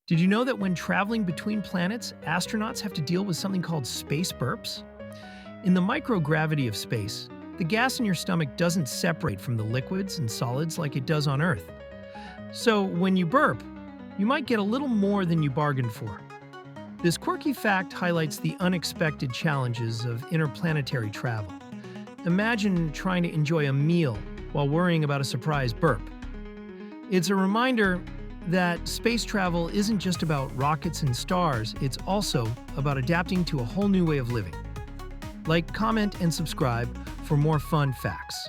Did you know that when traveling between planets, astronauts have to deal with something called space burps? In the microgravity of space, the gas in your stomach doesn't separate from the liquids and solids like it does on Earth. So when you burp, you might get a little more than you bargained for. This quirky fact highlights the unexpected challenges of interplanetary travel. Imagine trying to enjoy a meal while worrying about a surprise burp. It's a reminder that space travel isn't just about rockets and stars, it's also about adapting to a whole new way of living. Like, comment, and subscribe for more fun facts.